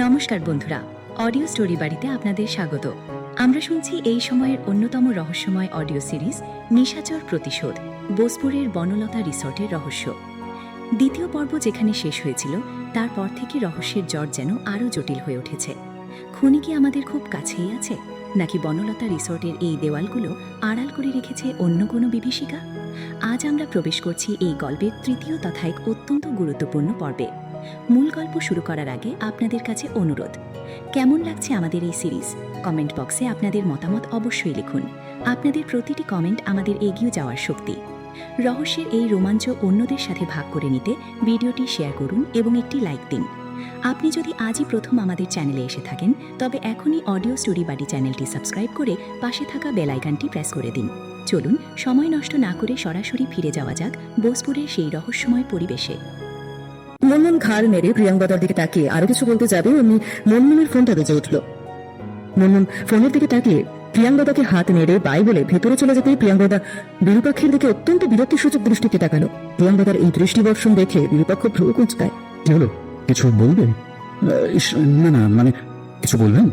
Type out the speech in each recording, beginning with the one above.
নমস্কার বন্ধুরা, audio story বাড়িতে আপনাদের স্বাগত। আমরা শুনছি এই সময়ের অন্যতম রহস্যময় অডিও সিরিজ নিশাচর প্রতিশোধ, বোসপুরের বনলতা রিসর্টের রহস্য। দ্বিতীয় পর্ব যেখানে শেষ হয়েছিল, তারপর থেকে রহস্যের জট যেন আরও জটিল হয়ে উঠেছে। খুনি কি আমাদের খুব কাছেই আছে, নাকি বনলতা রিসর্টের এই দেওয়ালগুলো আড়াল করে রেখেছে অন্য কোনো বিভীষিকা? আজ আমরা প্রবেশ করছি এই গল্পের তৃতীয় তথা এক অত্যন্ত গুরুত্বপূর্ণ পর্বে। মূল গল্প শুরু করার আগে আপনাদের কাছে অনুরোধ, কেমন লাগছে আমাদের এই সিরিজ? কমেন্ট বক্সে আপনাদের মতামত অবশ্যই লিখুন। আপনাদের প্রতিটি কমেন্ট আমাদের এগিয়ে যাওয়ার শক্তি। রহস্যের এই রোমাঞ্চ অন্যদের সাথে ভাগ করে নিতে ভিডিওটি শেয়ার করুন এবং একটি লাইক দিন। আপনি যদি আজই প্রথম আমাদের চ্যানেলে এসে থাকেন, তবে এখনই অডিও স্টোরি বাড়ি চ্যানেলটি সাবস্ক্রাইব করে পাশে থাকা বেল আইকনটি প্রেস করে দিন। চলুন সময় নষ্ট না করে সরাসরি ফিরে যাওয়া যাক বোসপুরের সেই রহস্যময় পরিবেশে। মনমন ঘাড় মেরে প্রিয়াঙ্গদার দিকে তাকিয়ে আরো কিছু বলতে যাবে অমনি মনমনের ফোনটা বেজে উঠল। মনমন ফোনের দিকে তাকিয়ে প্রিয়াঙ্গদাকে হাত নেড়ে বাই বলে ভেতরে চলে যেতেই প্রিয়াঙ্গদা বিরূপাক্ষের দিকে অত্যন্ত বিরক্তিসূচক দৃষ্টিতে তাকালো। প্রিয়াঙ্গদার এই দৃষ্টিবর্ষণ দেখে বিরূপাক্ষ ভ্রু কুঁচকায়। কি হলো, কিছু বলবেন? না না, মানে কিছু বলবেন?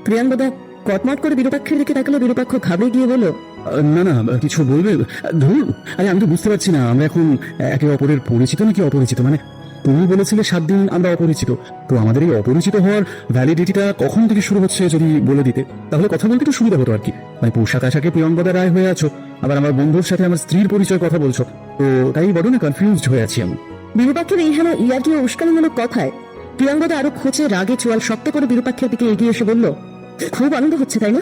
প্রিয়াঙ্গদা কটমট করে বিরূপাক্ষের দিকে তাকালে বিরূপাক্ষ ঘাবড়ে গিয়ে বলল, না না, কিছু বলবে? ধরুন, আরে আমি তো বুঝতে পারছি না, আমরা এখন একে অপরের পরিচিত নাকি অপরিচিত। মানে তুমি বলেছিলে 7 দিন আমরা অপরিচিত, তো আমাদের এই অপরিচিত হওয়ার ভ্যালিডিটিটা কখন থেকে শুরু হচ্ছে যদি বলে দিতে, তাহলে কথা বলতে একটু সুবিধা হতো আর কি। মানে পোশাক আশাকে প্রিয়ঙ্গদা রায় হয়ে আছো, আবার আমার বন্ধুর সাথে আমার স্ত্রীর পরিচয় কথা বলছো, তো তাই বড় না কনফিউজড হয়ে আছি আমি। বিরূপাক্ষের এই হেন ইয়ার্কি ও উস্কানিমূলক কথায় প্রিয়াঙ্গদা আরো খোঁচে রাগে চোয়াল শক্ত করে বিরূপাক্ষের দিকে এগিয়ে এসে বলল, খুব আনন্দ হচ্ছে তাই না?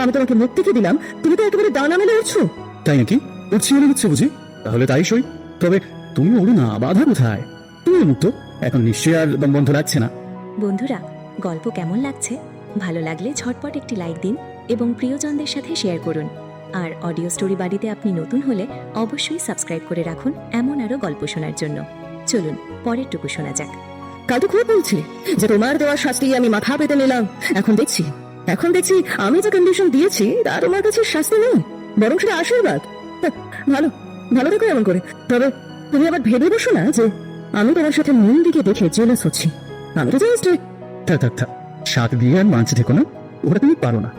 আমি তোমাকে মুখ থেকে দিলাম, তুমি তো একেবারে ডানা মেলে উঠছো। তাই নাকি? উঠছি মনে হচ্ছে বুঝি? তাহলে তাই সই। তবে তুমি ওড়ো না, বাধা কোথায়? তুমি মুক্ত, এখন নিশ্চয়ই আর দম বন্ধ লাগছে না। বন্ধুরা, গল্প কেমন লাগছে? ভালো লাগলে ঝটপট একটি লাইক দিন এবং প্রিয়জনদের সাথে শেয়ার করুন। আর অডিও স্টোরি বাড়িতে আপনি নতুন হলে অবশ্যই সাবস্ক্রাইব করে রাখুন এমন আরও গল্প শোনার জন্য। চলুন পরেরটুকু শোনা যাক। কাল তো খুব বলছি যে তোমার দেওয়ার শাস্তি আমি মাথা পেতে নিলাম, এখন দেখছি আমি যে কন্ডিশন দিয়েছি তার তোমার কাছে শাস্তি নেই, বরং সেটা আশীর্বাদ। ভালো ভালো দেখো এমন করে। তবে তুমি আবার ভেবে বসো না যে আমি তোমার সাথে মন দিকে দেখে জেলাস হচ্ছি। আমি তো জাস্ট থাক, 7 দিয়ে আর মানছি থেকো না, ওটা তুমি পারো না।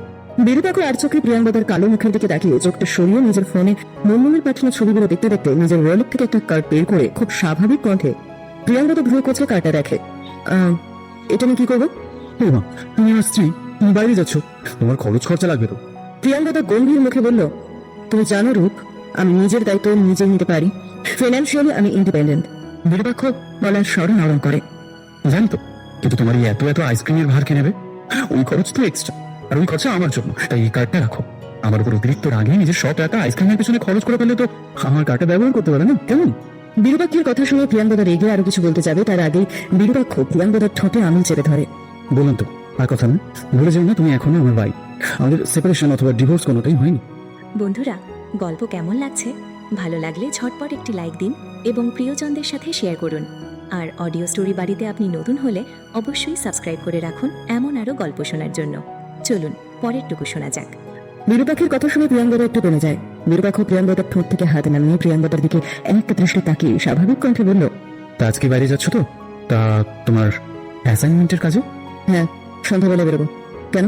বিরূপাক্ষ আর চোখে প্রিয়াঙ্গদার কালো মুখের দিকে তাকিয়ে চোখটা সরিয়ে নিজের ফোনে মনমনের পাঠানো ছবিগুলো দেখতে দেখতে নিজের ওয়ালেট থেকে একটা কার্ড বের করে খুব স্বাভাবিক কণ্ঠে প্রিয়াঙ্গদা ভ্রু কোচে কার্ডটা রাখে। এটা আমি কি করবো? তুমি আমার স্ত্রী, তুমি বাইরে যাচ্ছ, তোমার খরচ খরচা লাগবে তো। প্রিয়াঙ্গদা গম্ভীর মুখে বলল, তুমি জানো রূপ, আমি নিজের দায়িত্ব নিজে নিতে পারি, ফিনান্সিয়ালি আমি ইন্ডিপেন্ডেন্ট। বিরূপাক্ষ বলার স্বর নরম করে। জানি তো, কিন্তু তোমার এই এত আইসক্রিমের ভার কে নেবে? ওই খরচ তো এক্সট্রা, আর ওই খরচা আমার জন্য, তাই এই কার্ডটা রাখো। আমার উপর অতিরিক্ত রাগে নিজের 100 টাকা আইসক্রিমের পেছনে খরচ করে ফেললে তো আমার কার্ডটা ব্যবহার করতে পারে না, কেমন? বিরূপাক্ষের কথা শুনে প্রিয়াঙ্গদা রেগে আরো কিছু বলতে যাবে, তার আগেই বিরূপাক্ষ প্রিয়াঙ্গদার ঠোঁটে আঙুল চেপে ধরে। বলুন তো, আর কথা না, ভুলে যাও না তুমি এখনো আমার ভাই। আমাদের সেপারেশন অথবা ডিভোর্স কোনোটাই হয়নি। বন্ধুরা, গল্প কেমন লাগছে? ভালো লাগলে ঝটপট একটি লাইক দিন এবং প্রিয়জনদের সাথে শেয়ার করুন। আর অডিও স্টোরি বাড়িতে আপনি নতুন হলে অবশ্যই সাবস্ক্রাইব করে রাখুন এমন আরও গল্প শোনার জন্য। চলুন পরেরটুকু শোনা যাক। বিরূপাক্ষের কথা শুনে প্রিয়াঙ্গদা একটু বেড়ে যায়। বিরূপাক্ষ প্রিয়াঙ্গদার ঠোঁট থেকে হাত নামিয়ে প্রিয়াঙ্গদার দিকে একটা দৃষ্টি তাকিয়ে স্বাভাবিক কণ্ঠে বলল, তা আজকে বাইরে যাচ্ছ তো? তা তোমার অ্যাসাইনমেন্টের কাজে? হ্যাঁ, সন্ধ্যাবেলা বেরোবো। কেন?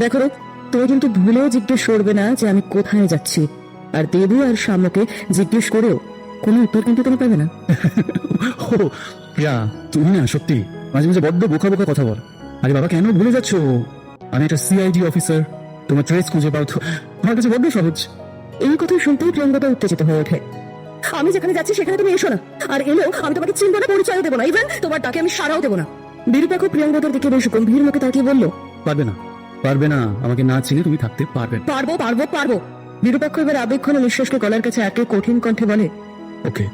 দেখো রূপ, তুমি কিন্তু ভুলেও জিজ্ঞেস করবে না যে আমি কোথায় যাচ্ছি, আর দেবু আর সাম্যকে জিজ্ঞেস করেও কোনো উত্তর কিন্তু তুমি পাবে না। ও প্রিয়া, তুমি না সত্যি মাঝে মাঝে বড্ড বোকা বোকা কথা বল। আরে বাবা, কেন ভুলে যাচ্ছ? আমি একটা সিআইডি অফিসার, তোমার ট্রেস খুঁজে পাও তো আমার কাছে বড্ড সহজ। এই কথা শুনতেই প্রিয়াঙ্গদা উত্তেজিত হয়ে ওঠে। আমি যেখানে যাচ্ছি সেখানে তুমি এসো না, আর এলেও আমি তোমাকে চিনবো না, পরিচয়ও দেবো না, ইভেন তোমার ডাকে আমি সাড়াও দেবো না। বিরূপাক্ষ প্রিয়াঙ্গদার দিকে বেশ গম্ভীর মুখে তাকিয়ে বলল, পারবে না, আমাকে না চিনে তুমি থাকতে পারবে না। পারবো। বিরূপাক্ষ এবার আবেগঘন নিঃশ্বাসকে গলার কাছে একে কঠিন কণ্ঠে বলে, ওকে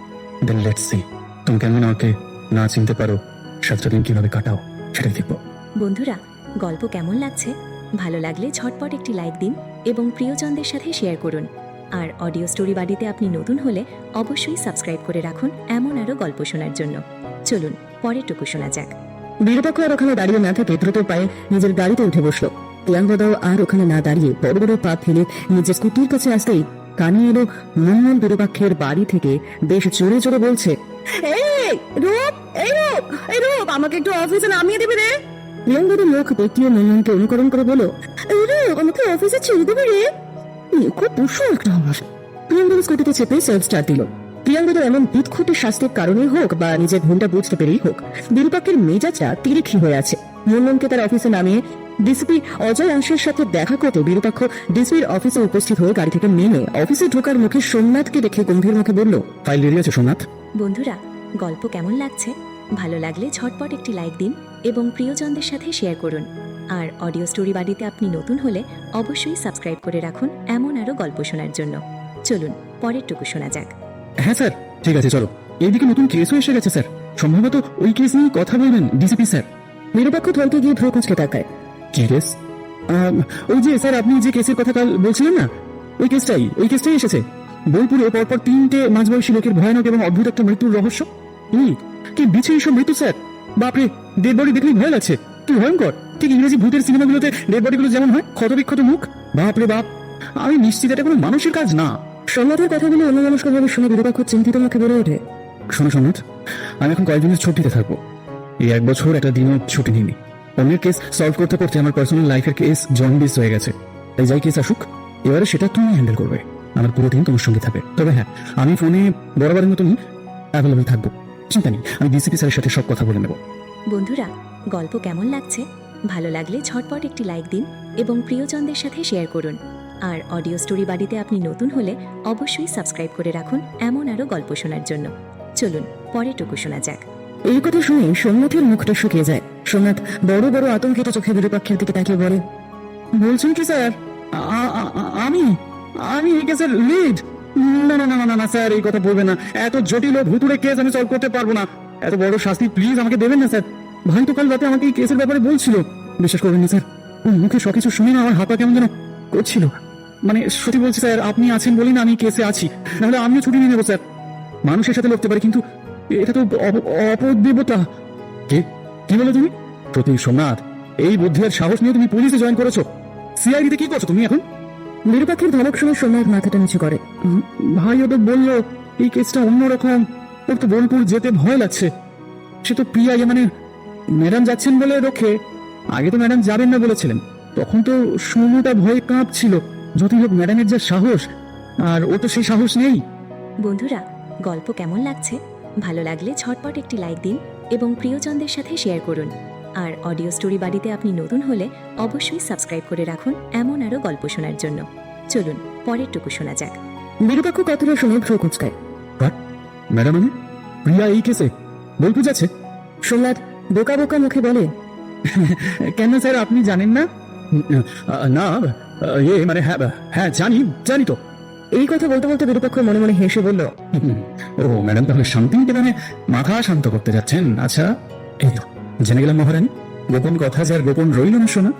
দেন লেটস সি, তুমি কেমন আমাকে না চিনতে পারো, 7টা দিন কিভাবে কাটাও সেটাই দেখবো। বন্ধুরা, গল্প কেমন লাগছে? ভালো লাগলে ঝটপট একটি লাইক দিন এবং প্রিয়জনদের সাথে শেয়ার করুন। আর অডিও স্টোরি বাড়িতে আপনি নতুন হলে অবশ্যই সাবস্ক্রাইব করে রাখুন এমন আরও গল্প শোনার জন্য। চলুন পরেরটুকু শোনা যাক। বিরূপাক্ষ আর ওখানে দাঁড়িয়ে না থেকে দ্রুত পায়ে নিজের গাড়িতে উঠে বসলো। প্রিয়াঙ্গদাও আর ওখানে না দাঁড়িয়ে বড় বড় পা ফেলে নিজের স্কুটির কাছে আসতেই কানে এলো মনমন বিরূপাক্ষের বাড়ি থেকে বেশ জোরে জোরে বলছে, এই রূপ, আমাকে একটু অফিসে নামিয়ে দিবি রে। প্রিয়াঙ্গদের মুখ পেটিয়ে নন্দনকে অনুকরণ করে বলো, আরে আমাকে অফিসে ছেড়ে দেবে রে। খুব পশু একটা আমার। প্রিয়াঙ্গদ স্কুটিতে চেপে সেলফ স্টার্ট দিল। প্রিয়াঙ্গদের এমন বিদঘুটে শাস্তির কারণেই হোক বা নিজের ভুলটা বুঝতে পেরেই হোক, বিরূপাক্ষের মেজাজটা তিরিক্ষি হয়ে আছে। নন্দনকে তার অফিসে নামিয়ে ডিসিপি অজয় আংশের সাথে দেখা করতে বিরূপাক্ষ ডিসিপির অফিসে উপস্থিত হয়ে গাড়ি থেকে নেমে অফিসে ঢোকার মুখে সোমনাথকে দেখে গম্ভীর মুখে বলল, ফাইল রেডি আছে সোমনাথ? বন্ধুরা, গল্প কেমন লাগছে? ভালো লাগলে ঝটপট একটি লাইক দিন এবং প্রিয়জনদের সাথে শেয়ার করুন। আর অডিও স্টোরি বাড়িতে আপনি নতুন হলে অবশ্যই সাবস্ক্রাইব করে রাখুন এমন আরও গল্প শোনার জন্য। চলুন পরেরটুকু শোনা যাক। হ্যাঁ স্যার, ঠিক আছে চলো। এইদিকে নতুন কেসও এসে গেছে স্যার, সম্ভবত ওই কেস নিয়ে কথা বলবেন ডিসিপি স্যার। বিরূপাক্ষ থমকে গিয়ে ভ্রু কুঁচকে তাকায়। কি কেস? ওই যে স্যার আপনি যে কেসের কথা কাল বলছিলেন না, ওই কেসটাই এসেছে। বোলপুরে পরপর 3টে মাঝবয়সী লোকের ভয়ানক এবং অদ্ভুত একটা মৃত্যুর রহস্য। কি বিচ্ছে এইসব মৃত্যু স্যার! বাপরে, ডেড বডি দেখলেই ভয় লাগছে। কি ভয়ঙ্কর! ঠিক ইংরেজি ভূতের সিনেমাগুলোতে ডেড বডিগুলো যেমন হয়, ক্ষতবিক্ষত মুখ। বাপরে বাপ, আমি নিশ্চিত এটা কোনো মানুষের কাজ না। সোমনাথের কথাগুলো অন্যমনস্কভাবে শুনে বিরূপাক্ষ চিন্তিত মুখে বেড়ে ওঠে। শোনো সোমনাথ, আমি এখন কয়েকদিনের ছুটিতে থাকবো। এই 1 বছর একটা দিনও ছুটি নিইনি। অন্যের কেস সলভ করতে করতে আমার পার্সোনাল লাইফের কেস জন্ডিস হয়ে গেছে। তাই যাই কেস আসুক, এবারে সেটা তুমি হ্যান্ডেল করবে। আমার পুরো দিন তোমার সঙ্গে থাকবে। তবে হ্যাঁ, আমি ফোনে বরাবরের মতনই অ্যাভেলেবল থাকবো। চিন্তা নেই, আমি ডিসিপি স্যারের সাথে সব কথা বলে নেব। বন্ধুরা, গল্প কেমন লাগছে? ভালো লাগলে ঝটপট একটি লাইক দিন এবং প্রিয়জনদের সাথে শেয়ার করুন। আর অডিও স্টোরি বাড়িতে আপনি নতুন হলে অবশ্যই সাবস্ক্রাইব করে রাখুন এমন আরও গল্প শোনার জন্য। চলুন পরেরটুকু শোনা যাক। এই কথা শুনে সোমনাথের মুখটা শুকিয়ে যায়। সোমনাথ বড় বড় আতঙ্কিত চোখে বিরূপাক্ষের দিকে তাকিয়ে বলে, বলছেন কি স্যার আমি আমি এই কেসের লিড? না না না না না স্যার, এই কথা বলবেন না। এত জটিল ও ভুতুড়ে কেস আমি সলভ করতে পারবো না। এত বড় শাস্তি প্লিজ আমাকে দেবেন না স্যার। ভাই তো কাল রাতে আমাকে এই কেসের ব্যাপারে বলছিল। বিশ্বাস করবেন না স্যার, ওর মুখে সবকিছু শুনে না আমার হাতটা কেমন যেন করছিল। মানে সত্যি বলছি স্যার, আপনি আছেন বলেই না আমি কেসে আছি, নাহলে আমিও ছুটি নিয়ে নেবো স্যার। মানুষের সাথে লড়তে পারি, কিন্তু এটা তো অপদেবতা। কি বলে তুমি? সত্যি সোমনাথ, এই বুদ্ধি আর সাহস নিয়ে তুমি পুলিশে জয়েন করেছো? সিআইডিতে কি করছো তুমি এখন? বিরূপাক্ষের ধমক শুনে সোমনাথ মাথাটা নিচু করে। ভাই ও তো বললো এই কেসটা অন্যরকম, ওর তো বোলপুর যেতে ভয় লাগছে। সে তো প্রিয়া, মানে ম্যাডাম যাচ্ছেন বলে রক্ষে। আগে তো ম্যাডাম যাবেন না বলেছিলেন, তখন তো সৌম্যটা ভয় কাঁপছিল। যদি হোক ম্যাডামের যা সাহস, আর ও তো সেই সাহস নেই। বন্ধুরা, গল্প কেমন লাগছে? ভালো লাগলে ঝটপট একটি লাইক দিন এবং প্রিয়জনদের সাথে শেয়ার করুন। আর অডিও স্টোরি বাড়িতে আপনি নতুন হলে অবশ্যই সাবস্ক্রাইব করে রাখুন এমন আরও গল্প শোনার জন্য। চলুন পরেরটুকু শোনা যাক। বিরূপাক্ষ কথাটা শুনে ভ্রু কুঁচকায়। ম্যাডাম মানে প্রিয়া এই কেসে বোলপুর যাচ্ছে? সোমনাথ বোকা বোকা মুখে বলে, কেন স্যার আপনি জানেন না? না মানে হ্যাঁ হ্যাঁ জানি তো। এই কথা বলতে বলতে বিরূপাক্ষ মনে মনে হেসে বলল, ও ম্যাডাম, তাহলে শান্তি নিকেতনে মাথা শান্ত করতে যাচ্ছেন? আচ্ছা, এই তো জেনে গেলাম মহারানী। গোপন কথা যার গোপন রইল না শোনা,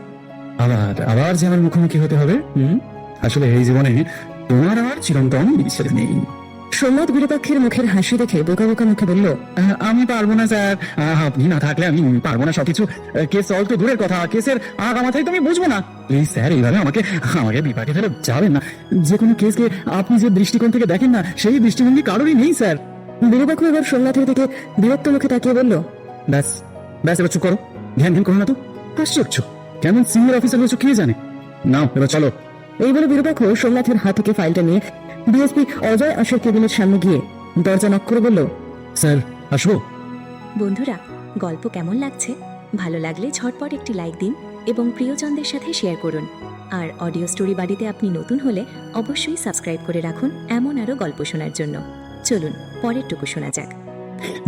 আবার যে আমার মুখোমুখি হতে হবে। আসলে এই জীবনে তোমার আমার চিরন্তন বিচ্ছেদ নেই। সোমনাথ বিরূপাক্ষের মুখের হাসি দেখে বোকা বোকা মুখে বলল, আমি পারবো না স্যার, আপনি না থাকলে আমি পারবো না সবকিছু। কেস সলভ তো দূরের কথা, কেসের আগা মাথায় তো আমি বুঝবো না। প্লিজ স্যার, এইভাবে আমাকে বিপাকে ফেলে যাবেন না। যে কোনো কেসকে আপনি যে দৃষ্টিকোণ থেকে দেখেন না, সেই দৃষ্টিভঙ্গি কারোরই নেই স্যার। বিরূপাক্ষ এবার সোমনাথের দিকে বিরক্ত মুখে তাকিয়ে বলল, ব্যাস এবার চুপ করো, ধ্যান করো না তো। আশ্চর্য, কেমন সিনিয়র অফিসার হয়েছো কে জানে। নাও এবার চলো। এই বলে বিরূপাক্ষ সোমনাথের হাত থেকে ফাইলটা নিয়ে ডিএসপি অজয় আশার কেবিনের সামনে গিয়ে দরজা নক করে বলল, স্যার আসবো? বন্ধুরা, গল্প কেমন লাগছে? ভালো লাগলে ঝটপট একটি লাইক দিন এবং প্রিয়জনদের সাথে শেয়ার করুন। আর অডিও স্টোরি বাড়িতে আপনি নতুন হলে অবশ্যই সাবস্ক্রাইব করে রাখুন এমন আরও গল্প শোনার জন্য। চলুন পরেরটুকু শোনা যাক।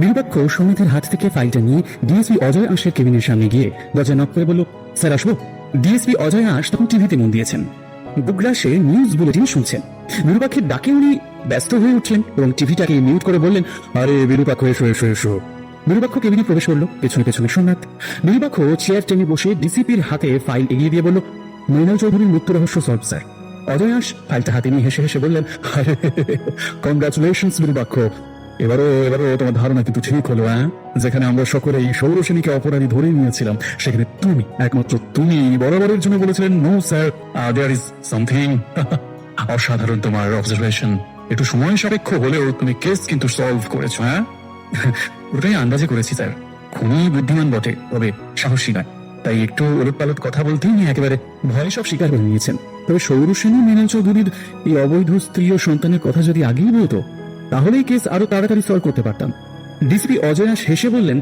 বিরূপাক্ষ সোমনাথের হাত থেকে ফাইলটা নিয়ে ডিএসপি অজয় আশের কেবিনের সামনে গিয়ে দরজা নক করে বলল, স্যার আসবো? ডিএসপি অজয় আশ তখন টিভিতে মন দিয়েছেন, বুকগ্রাসে নিউজ বুলেটিন শুনছেন। বিরূপাক্ষের ডাকে উনি ব্যস্ত হয়ে উঠলেন এবং টিভিটাকে মিউট করে বললেন, আরে বিরূপাক্ষ এসো এসো এসো। বিরূপাক্ষ কেবিনে প্রবেশ করলো, পেছনে পেছনে সোমনাথ। বিরূপাক্ষ চেয়ার টেনে বসে ডিসিপির হাতে ফাইল এগিয়ে দিয়ে বলল, মৃণাল চৌধুরীর মৃত্যু রহস্য সলভ স্যার। অজয় আশ ফাইলটা হাতে নিয়ে হেসে হেসে বললেন, কংগ্রাচুলেশনস বিরূপাক্ষ, এবারও তোমার ধারণা কিন্তু ঠিক হলো। যেখানে আমরা সকলে এই সৌরসেনীকে অপরাধী ধরে নিয়েছিলাম, সেখানে তুমি, একমাত্র তুমি বরাবরের জন্য বলেছিলেন, no sir, there is something. অসাধারণ তোমার অবজারভেশন। একটু সময় সাপেক্ষ হলেও তুমি কেস কিন্তু সলভ করেছো। ওটাই আন্দাজে করেছি স্যার। খুনি বুদ্ধিমান বটে, তবে সাহসী নয়। তাই একটু ওলটপালট কথা বলতেই উনি একেবারে ভয়ে সব স্বীকার করে নিয়েছেন। তবে সৌর সেন ও মৃণাল চৌধুরীর এই অবৈধ স্ত্রী ও সন্তানের কথা যদি আগেই বলতো তাহলেই কেস আরো তাড়াতাড়ি সলভ করতে পারতাম। ডিসিপি অজয়াস হেসে বললেন,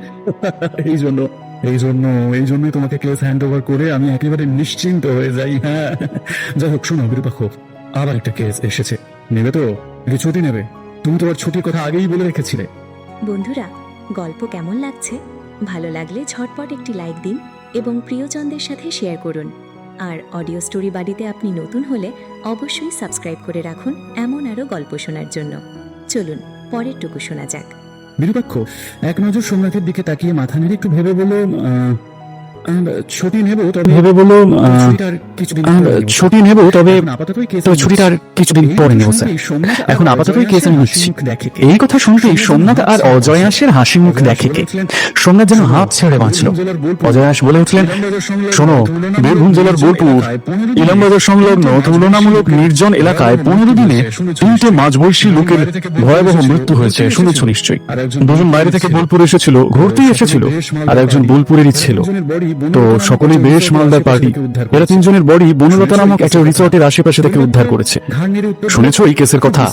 এই জন্যই তোমাকে কেস হ্যান্ড ওভার করে আমি একেবারে নিশ্চিন্ত হয়ে যাই। হ্যাঁ, যাই হোক, শোনো বিরূপাক্ষ, আবার একটা কেস এসেছে, নেবে তো? নাকি ছুটি নেবে? তুমি তোমার ছুটির কথা আগেই বলে রেখেছিলে। বন্ধুরা, গল্প কেমন লাগছে? ভালো লাগলে ঝটপট একটি লাইক দিন এবং প্রিয়জনদের সাথে শেয়ার করুন। আর অডিও স্টোরি বাড়িতে আপনি নতুন হলে অবশ্যই সাবস্ক্রাইব করে রাখুন এমন আরও গল্প শোনার জন্য। চলুন পরের টুকু শোনা যাক। বিরূপাক্ষ এক নজর সোমনাথের দিকে তাকিয়ে মাথা নেড়ে একটু ভেবে বলল, ছুটি নেব, তবে ছুটি নেব, তবে আপাতত ছুটিটার কিছুদিন পরে নেব স্যার। এখন আপাতত কেস আমি নিচ্ছি। এই কথা শুনতেই সোমনাথ আর অজয়াসের হাসি মুখ দেখে কে সোমনাথ যেন হাত ছেড়ে বাঁচল। অজয়াস বলে উঠলেন, শোনো, বীরভূম জেলার বোলপুর ইলামবাজার সংলগ্ন তুলনামূলক নির্জন এলাকায় 15 দিনে 3টে মাঝবয়সী লোকের ভয়াবহ মৃত্যু হয়েছে, শুনেছ নিশ্চয়ই। দুজন বাইরে থেকে বোলপুর এসেছিল, ঘুরতেই এসেছিল, আর একজন বোলপুরেরই ছিল। তো সকলে বেশ মালদার পার্টি। এরা 3 জনের বডি বনলতা নামক একটা রিসর্টের আশেপাশে থেকে উদ্ধার করেছে। শুনেছ এই কেসের কথা?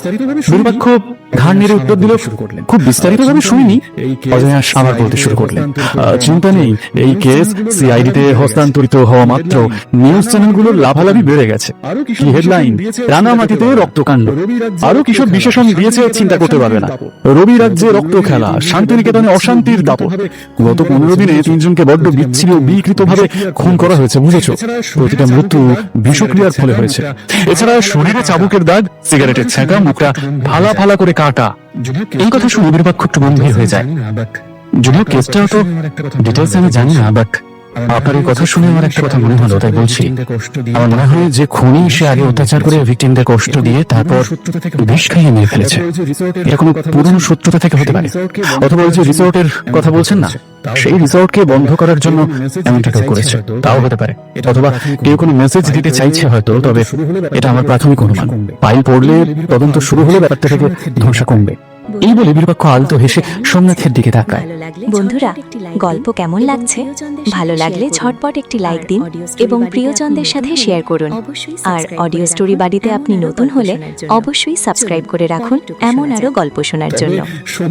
বিরূপাক্ষ ঘাড় নেড়ে উত্তর দিল, খুব বিস্তারিত ভাবে শুনিনি। অজয়াস আবার বলতে শুরু করলেন, চিন্তা নেই, এই কেস সিআইডিতে হস্তান্তরিত হওয়া মাত্র নিউজ চ্যানেলগুলোর লাভালাভি বেড়ে গেছে। কি হেডলাইন, রাঙামাটিতে রক্তকাণ্ড। আরো কিসব বিশেষণ দিয়েছে চিন্তা করতে পারবে না। রবি রাজ্যে রক্ত খেলা, শান্তিনিকেতনে অশান্তির দাপট। গত 15 দিনে 3 জনকে বড্ড বিচ্ছিন্ন বিকৃত ভাবে খুন করা হয়েছে, বুঝেছো? প্রতিটা মৃত্যু বিষক্রিয়ার ফলে হয়েছে। এছাড়া শরীরে চাবুকের দাগ, সিগারেটের ছ্যাঁকা, মুখটা ফালা ফালা করে কাটা। এই কথা শুনে বিরূপাক্ষ একটু গম্ভীর হয়ে যায়। যদিও কেসটা তো ডিটেলস আমি জানি না, বাট আপনার এই কথা শুনে আমার একটা কথা মনে হলো, তাই বলছি। আমার মনে হয় যে খুনি সে আগে অত্যাচার করে ভিকটিমদের কষ্ট দিয়ে তারপর বিষ খাইয়ে মেরে ফেলেছে। এটা কোনো পুরনো শত্রুতা থেকে হতে পারে, অথবা ওই যে রিসোর্টের কথা বলছেন না, সেই রিসোর্টকে বন্ধ করার জন্য এমনটা কেউ করেছে, তাও হতে পারে। অথবা কেউ কোনো মেসেজ দিতে চাইছে হয়তো, তবে এটা আমার প্রাথমিক অনুমান। ফাইল পড়লে, তদন্ত শুরু হলে ব্যাপারটা থেকে ধ্বংসা কমবে। এই বলে বিরূপাক্ষ আলতো হেসে সোমনাথের দিকে তাকায়। বন্ধুরা, গল্প কেমন লাগছে? ভালো লাগলে ঝটপট একটি লাইক দিন এবং প্রিয়জনদের সাথে শেয়ার করুন। আর অডিও স্টোরি বাড়িতে আপনি নতুন হলে অবশ্যই সাবস্ক্রাইব করে রাখুন এমন আরও গল্প শোনার জন্য।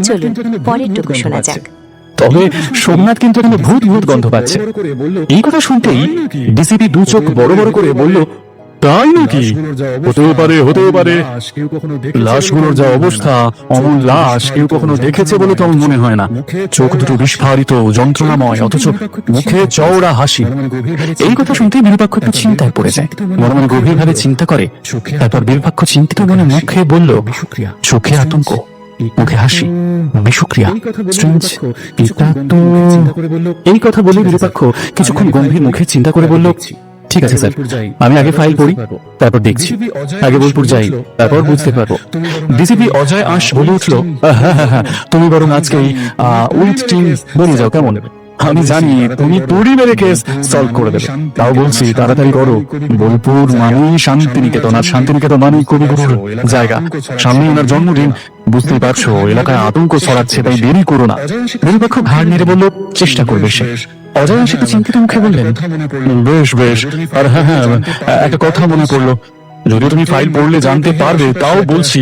চলুন পরের টুকু শোনা যাক। তবে সোমনাথ কিন্তু এখানে ভূত ভূত গন্ধ পাচ্ছে। এই কথা শুনতেই ডিসিপি 2 চোখ বড় বড় করে বলল, তাই নাকি? হতেও পারে, হতেও পারে। লাশগুলোর যা অবস্থা, অমন লাশ কেউ কখনো দেখেছে বলে তো আমার মনে হয় না। চোখ দুটো বিস্ফারিত, যন্ত্রণাময়, অথচ মুখে চওড়া হাসি। এই কথা শুনতেই বিরূপাক্ষ একটু চিন্তায় পড়ে যায়। মনে মনে গভীর ভাবে চিন্তা করে। তারপর বিরূপাক্ষ চিন্তিত মনে মুখে বলল, চোখে আতঙ্ক, মুখে হাসি, বিষক্রিয়া। এই কথা বলে বিরূপাক্ষ কিছুক্ষণ গম্ভীর মুখে চিন্তা করে বলল, ঠিক আছে স্যার, আমি আগে ফাইল পড়ি, তারপর দেখছি। আগে বোলপুর যাই, তারপর বুঝতে পারবো। ডিসিপি অজয় আশ বলে উঠল, হ্যাঁ হ্যাঁ হ্যাঁ, তুমি বরং আজকেই উইথ টিম বলে যাও, কেমন? আমি জানি তুমি তুড়ি মেরে কেস সলভ করে দেবে, তাও বলছি তাড়াতাড়ি করো। বোলপুর মানেই শান্তিনিকেতন, আর শান্তিনিকেতন মানেই কবিগুরুর জায়গা। সামনে ওনার জন্মদিন, বুঝতেই পারছো এলাকায় আতঙ্ক ছড়াচ্ছে, তাই দেরি করো না। বিরূপাক্ষ ঘাড় নেড়ে বলল, চেষ্টা করবে সে। অজয় একটু চিন্তিত মুখে বললেন, বেশ বেশ। আর হ্যাঁ হ্যাঁ, একটা কথা মনে পড়লো, যদিও তুমি ফাইল পড়লে জানতে পারবে, তাও বলছি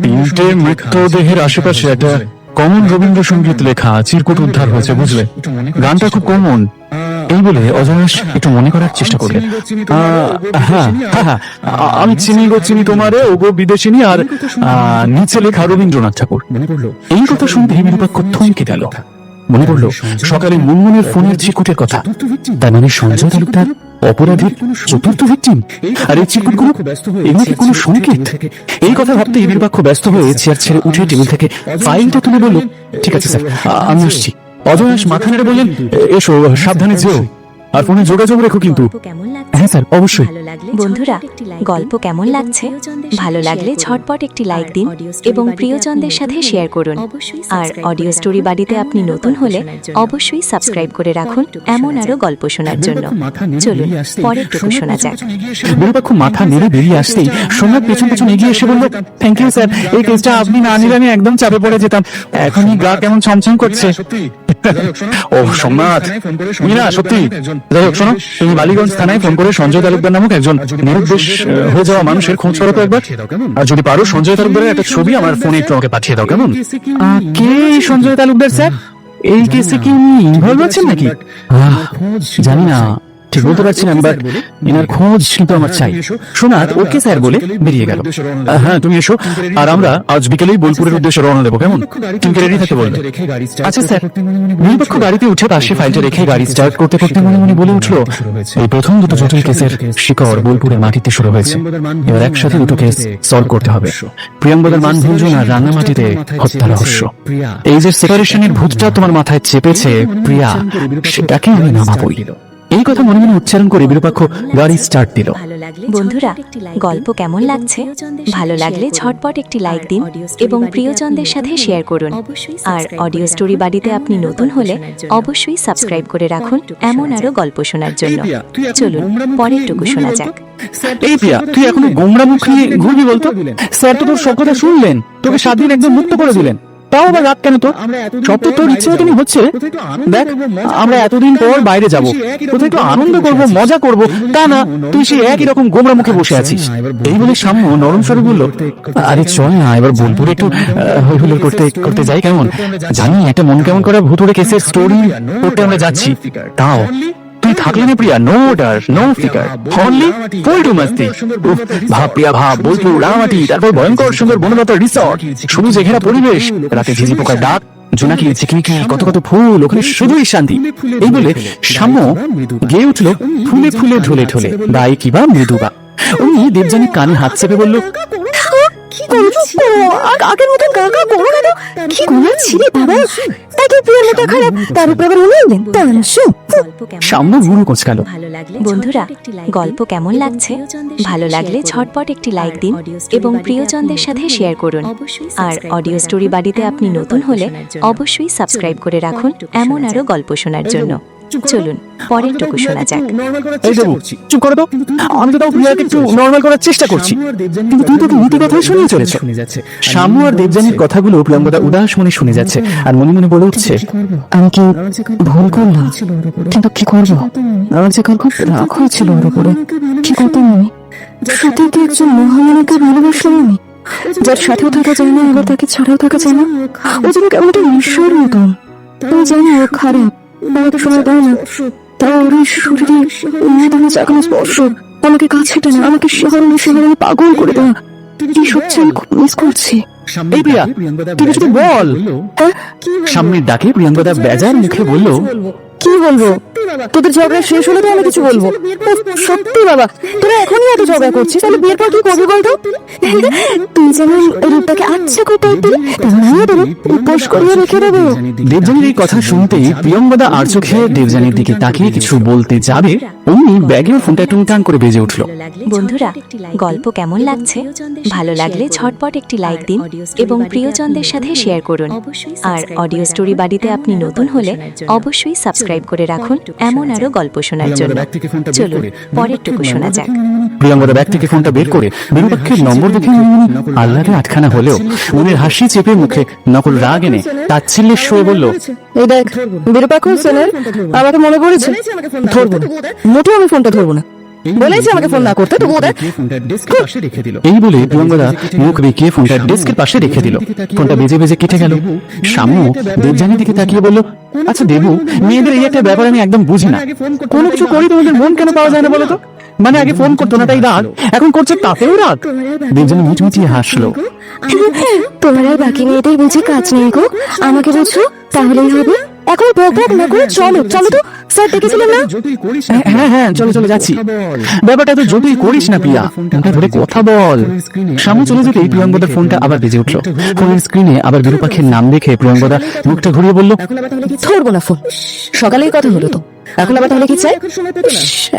3টে মৃতদেহের আশেপাশে একটা কমন রবীন্দ্রসঙ্গীত লেখা চিরকুট উদ্ধার হয়েছে, বুঝলে? গানটা খুব কমন। এই বলে অজয় একটু মনে করার চেষ্টা করলেন। হ্যাঁ হ্যাঁ, আমি চিনি গো চিনি তোমারে, ও গো বিদেশিনী, আর নিচে লেখা রবীন্দ্রনাথ ঠাকুর। এই কথা শুনতে বিরূপাক্ষ থমকে গেল। মনে পড়ল সকালে মুনমুনের ফোনের চিরকুটের কথা। তার মানে সঞ্জয় তালুকদার অপরাধীর 4র্থ ভিকটিম। আর এই চিরকুটগুলো, এগুলো কি কোনো সংকেত? এই কথা ভাবতে বিরূপাক্ষ ব্যস্ত হয়ে চেয়ার ছেড়ে উঠে টেবিল থেকে ফাইলটা তুলে বলল, ঠিক আছে স্যার, আমি আসছি। অজয় মাথা নেড়ে বললেন, এসো, সাবধানে যেও, আর ফোনে যোগাযোগ রেখো কিন্তু। হ্যাঁ স্যার, অবশ্যই। বন্ধুরা, গল্প কেমন লাগছে? ভালো লাগলে ঝটপট একটি লাইক দিন এবং প্রিয়জনদের সাথে শেয়ার করুন। আর অডিও স্টোরি বাড়িতে আপনি নতুন হলে অবশ্যই সাবস্ক্রাইব করে রাখুন এমন আরও গল্প শোনার জন্য। চলুন পরের টুকু শোনা যাক। বিরূপাক্ষ মাথা নেড়ে বেরিয়ে আসতেই সোমনাথ পেছন পেছন এগিয়ে এসে বলল, থ্যাংক ইউ স্যার, এই কেসটা আপনি না নিলে আমি একদম চাপে পড়ে যেতাম। এখনই গা কেমন ছমছম করছে। ও সোমনাথ, তুমি না সত্যি যাই হোক শোনো, তুমি বালিগঞ্জ থানায় ফোন করে সঞ্জয় তালুকদার নামক একজন নিরুদ্দেশ হয়ে যাওয়া মানুষের খোঁজ করো তো একবার। আর যদি পারো সঞ্জয় তালুকদারের একটা ছবি আমার ফোনে একটু আমাকে পাঠিয়ে দাও, কেমন? কে এই সঞ্জয় তালুকদার স্যার? এই কেসে কি উনি ইনভলভ আছেন নাকি? জানি না, ঠিক বলতে পারছি না, বাট এনার খোঁজ কিন্তু আমার চাই। সোনাথ ওকে স্যার বলে বেরিয়ে গেল। হ্যাঁ তুমি এসো, আর আমরা আজ বিকেলেই বোলপুরের উদ্দেশ্যে রওনা দেবো, কেমন? তুমি রেডি থাকতে বলবে। আচ্ছা স্যার। নিরপেক্ষ গাড়িতে উঠে পাশে ফাইলটা রেখে গাড়ি স্টার্ট করতে করতে মনে মনে বলে উঠলো, এই প্রথম দুটো জটিল কেসের শিকড় বোলপুরের মাটিতে শুরু হয়েছে। এবার একসাথে দুটো কেস সলভ করতে হবে। প্রিয়াঙ্গদার মানভঞ্জন আর রান্নামাটিতে হত্যা রহস্য। এই যে সেপারেশনের ভূতটা তোমার মাথায় চেপেছে প্রিয়া, সেটাকে আমি নামাবই। এই কথা মনে মনে উচ্চারণ করে বিরূপাক্ষ গাড়ি স্টার্ট দিল। বন্ধুরা, গল্প কেমন লাগছে? ভালো লাগলে ঝটপট একটি লাইক দিন এবং প্রিয়জনদের সাথে শেয়ার করুন। আর অডিও স্টোরি বাড়িতে আপনি নতুন হলে অবশ্যই সাবস্ক্রাইব করে রাখুন এমন আরো গল্প শোনার জন্য। চলুন পরেরটুকু শোনা যাক। এই প্রিয়া, তুই এখনো গোমরা মুখ নিয়ে ঘুরবি বলতো? স্যার তো তোর সব কথা শুনলেন, তোকে 7 দিন একদম মুক্ত করে দিলেন, তাও আবার রাত কেন? তো সব তো তোর ইচ্ছে মতনই হচ্ছে। দেখ, আমরা এতদিন পর বাইরে যাব, কোথায় একটু আনন্দ করব, মজা করব, তা না তুই সেই একই রকম গোমরা মুখে বসে আছিস। এই বলে সাম্য নরম স্বরে বলল, আরে চল না এবার বোলপুরে একটু হইহুল্লোড় করতে করতে যাই, কেমন? জানি একটা মন কেমন করা ভুতুড়ে কেসের স্টোরি করতে আমরা যাচ্ছি, তাও তুই থাকলে না প্রিয়া, নো অর্ডার নো ফিকার, অনলি পল্টু মাস্তি। ভাব প্রিয়া ভাব, বোলপুর রাঙামাটি, তারপর ভয়ঙ্কর সুন্দর বনলতা রিসর্ট, সবুজে ঘেরা পরিবেশ, রাতে ঝিঝি পোকার ডাক, জোনাকি ঝিকিমিকি কত কত ফুল, ওখানে শুধুই শান্তি। এই বলে সাম্য গেয়ে উঠল ফুলে ফুলে ঢলে ঢলে, গায়ে কিবা মৃদুবা। অমনি দেবযানী কানে হাত চেপে বলল, কি করছো? আগের মতো গাগা করো না তো। কি করেছিলি বাবা? তাকে প্রিয়ার মতো খারাপ, তার উপর আবার উনি এলেন, তার শো। সাম্য ভুরু কোঁচকালো। বন্ধুরা, গল্প কেমন লাগছে? ভালো লাগলে ঝটপট একটি লাইক দিন এবং প্রিয়জনদের সাথে শেয়ার করুন। আর অডিও স্টোরি বাড়িতে আপনি নতুন হলে অবশ্যই সাবস্ক্রাইব করে রাখুন এমন আরো গল্প শোনার জন্য। চলুন পরেরটুকু শোনা যাক। এই দেবু, চুপ করো তো, আমি তো তাও প্রিয়াকে একটু নর্মাল করার চেষ্টা করছি, কিন্তু তুই তোকে নীতি কথাই শুনিয়ে চলেছ। সাম্য আর দেবযানীর কথাগুলো প্রিয়াঙ্গদা উদাস মনে শুনে যাচ্ছে, আর মনে মনে বলে উঠছে, আমি কি ভুল করলাম? কিন্তু কি করবো? আমার যে কাল খুব রাগ হয়েছিল ওর উপরে, কি করতাম আমি? সত্যি কি একজন মহামানবকে ভালোবাসলাম আমি, যার সাথেও থাকা যায় না, আবার তাকে ছাড়াও থাকা যায় না। ও যেন কেমন একটা ঈশ্বর মতন। আমি জানি ও খারাপ, আমাকে সময় দেয় না, তাও ওর এই শরীরে মেয়েদের জাগানো স্পর্শ আমাকে কাছে টানা, আমাকে শিহরণে শিহরণে পাগল করে দেওয়া, এই সত্যি আমি খুব মিস করছি। এই প্রিয়া, তুই কিছু বল। সামনের ডাকে প্রিয়াঙ্গদা বেজার মুখে বলল, কি বলবো? তোদের ঝগড়া শেষ হলে তো আমি কিছু বলবো। সত্যি বাবা, তোরা এখনই এত ঝগড়া করছিস, তাহলে বিয়ের পর কি করবি বলতো? তুই যেমন রূপটাকে আচ্ছা করতে আমিও দেবো, উপোস করিয়ে রেখে দেবো। দেবযানীর এই কথা শুনতেই প্রিয়ঙ্গদা আর চোখে দেবযানীর দিকে তাকিয়ে কিছু বলতে যাবে, অমনি ব্যাগের ফোনটা টুংটাং করে বেজে উঠল। বন্ধুরা, গল্প কেমন লাগছে? ভালো লাগলে ঝটপট একটি লাইক দিন এবং প্রিয়জনদের সাথে শেয়ার করুন। আর অডিও স্টোরি বাড়িতে আপনি নতুন হলে অবশ্যই সাবস্ক্রাইব করে রাখুন এমন আরো গল্প শোনার জন্য। চলুন পরেরটুকু শোনা যাক। প্রিয়াঙ্গদা ব্যাগ থেকে ফোনটা বের করে বিরূপাক্ষের নম্বর দেখে আল্লাহরে আটখানা হলেও মনের হাসি চেপে মুখে নকল রাগ এনে তাচ্ছিল্যের সয়ে বলল, এই দেখ বিরূপাক্ষ হোসেনের, আমাকে মনে পড়েছে, ধরবো না, মোটেও আমি ফোনটা ধরবো না। বলেছি আমাকে ফোন না করতে, তবুও দেখ। এই বলে প্রিয়াঙ্গদা মুখ বেঁকিয়ে ফোনটা ডেস্কের পাশে রেখে দিল। ফোনটা বেজে বেজে কেটে গেল। সাম্য দেবযানীর দিকে তাকিয়ে বলল, আচ্ছা দেবু, মেয়েদের এই একটা ব্যাপার আমি একদম বুঝি না, কোনো কিছু করি তোমাদের মন কেন পাওয়া যায় না বলো তো? মানে আগে ফোন করতো না তাই রাগ, এখন করছে তাতেও রাগ। দেবযানী মুচমুচিয়ে হাসলো। তোমার আর বাকি মেয়েদের বুঝে কাজ নেই গো, আমাকে বুঝো তাহলেই হবে। এখন বক বক না করে চলো, চলো তো, স্যার ডেকেছিলেন না? হ্যাঁ হ্যাঁ চলো চলে যাচ্ছি। ব্যাপারটা তো যতই করিস না প্রিয়া, ফোনটা ধরে কথা বল। সামনে চলে যেতেই প্রিয়াঙ্গদার ফোনটা আবার বেজে উঠলো। ফোনের স্ক্রিনে আবার বিরূপাক্ষের নাম দেখে প্রিয়াঙ্গদা মুখটা ঘুরিয়ে বলল, ধরবো না ফোন, সকালেই কথা হলো তো, এখন আবার তাহলে কি চাই?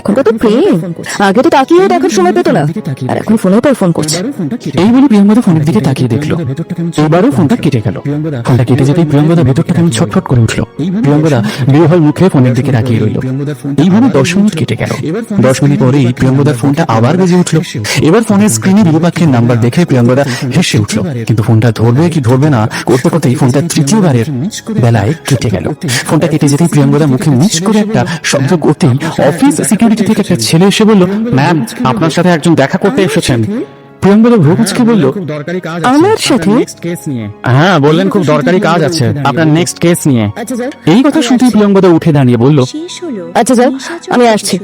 এখন কত প্রেম, আগে তো তাকিয়েও দেখার সময় পেতো না, আর এখন ফোনেও তো ফোন করছে। এই বলে প্রিয়াঙ্গদা ফোনের দিকে তাকিয়ে দেখলো, এবারও ফোনটা কেটে গেল। ফোনটা কেটে যেতেই প্রিয়াঙ্গদা ভেতরটা কেমন ছটফট করে উঠলো। প্রিয়াঙ্গদা বিহ্বল মুখে ফোনের দিকে তাকিয়ে রইল। এইভাবে 10 মিনিট কেটে গেল। 10 মিনিট পরেই প্রিয়াঙ্গদার ফোনটা আবার বেজে উঠলো। এবার ফোনের স্ক্রিনে বিরূপাক্ষের নাম্বার দেখে প্রিয়াঙ্গদা হেসে উঠলো, কিন্তু ফোনটা ধরবে কি ধরবে না করতে করতেই ফোনটা তৃতীয়বারের বেলায় কেটে গেল। ফোনটা কেটে যেতেই প্রিয়াঙ্গদা মুখে মিচ করে একটা শব্দ করতেই অফিস সিকিউরিটি থেকে একটা ছেলে এসে বলল, ম্যাম, আপনার সাথে একজন দেখা করতে এসেছেন। প্রিয়ঙ্গদা ভ্রুকুচকে বলল, খুব দরকারি কাজ আমার সাথে? নেক্সট কেস নিয়ে। হ্যাঁ, বললেন খুব দরকারি কাজ আছে আপনার নেক্সট কেস নিয়ে। আচ্ছা স্যার, এই কথা শুনতেই প্রিয়ঙ্গদা উঠে দাঁড়িয়ে বলল, আচ্ছা স্যার, আমি আসছি।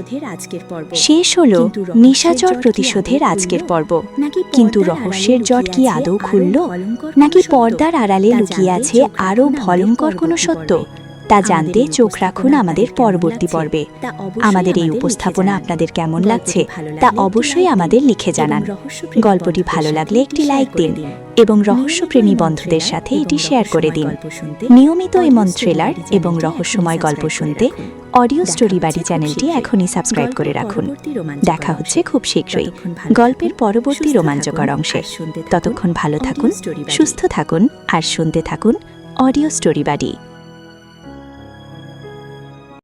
শেষ হলো নিশাচর প্রতিশোধের আজকের পর্ব। কিন্তু রহস্যের জট কি আদৌ খুলল, নাকি পর্দার আড়ালে লুকিয়ে আছে আরও ভয়ঙ্কর কোনো সত্য? তা জানতে চোখ রাখুন আমাদের পরবর্তী পর্বে। আমাদের এই উপস্থাপনা আপনাদের কেমন লাগছে তা অবশ্যই আমাদের লিখে জানান। গল্পটি ভালো লাগলে একটি লাইক দিন এবং রহস্যপ্রেমী বন্ধুদের সাথে এটি শেয়ার করে দিন। নিয়মিত এমন থ্রিলার এবং রহস্যময় গল্প শুনতে অডিও স্টোরি বাড়ি চ্যানেলটি এখনই সাবস্ক্রাইব করে রাখুন। দেখা হচ্ছে খুব শীঘ্রই গল্পের পরবর্তী রোমাঞ্চকর অংশে। ততক্ষণ ভালো থাকুন, সুস্থ থাকুন আর শুনতে থাকুন অডিও স্টোরি বাড়ি।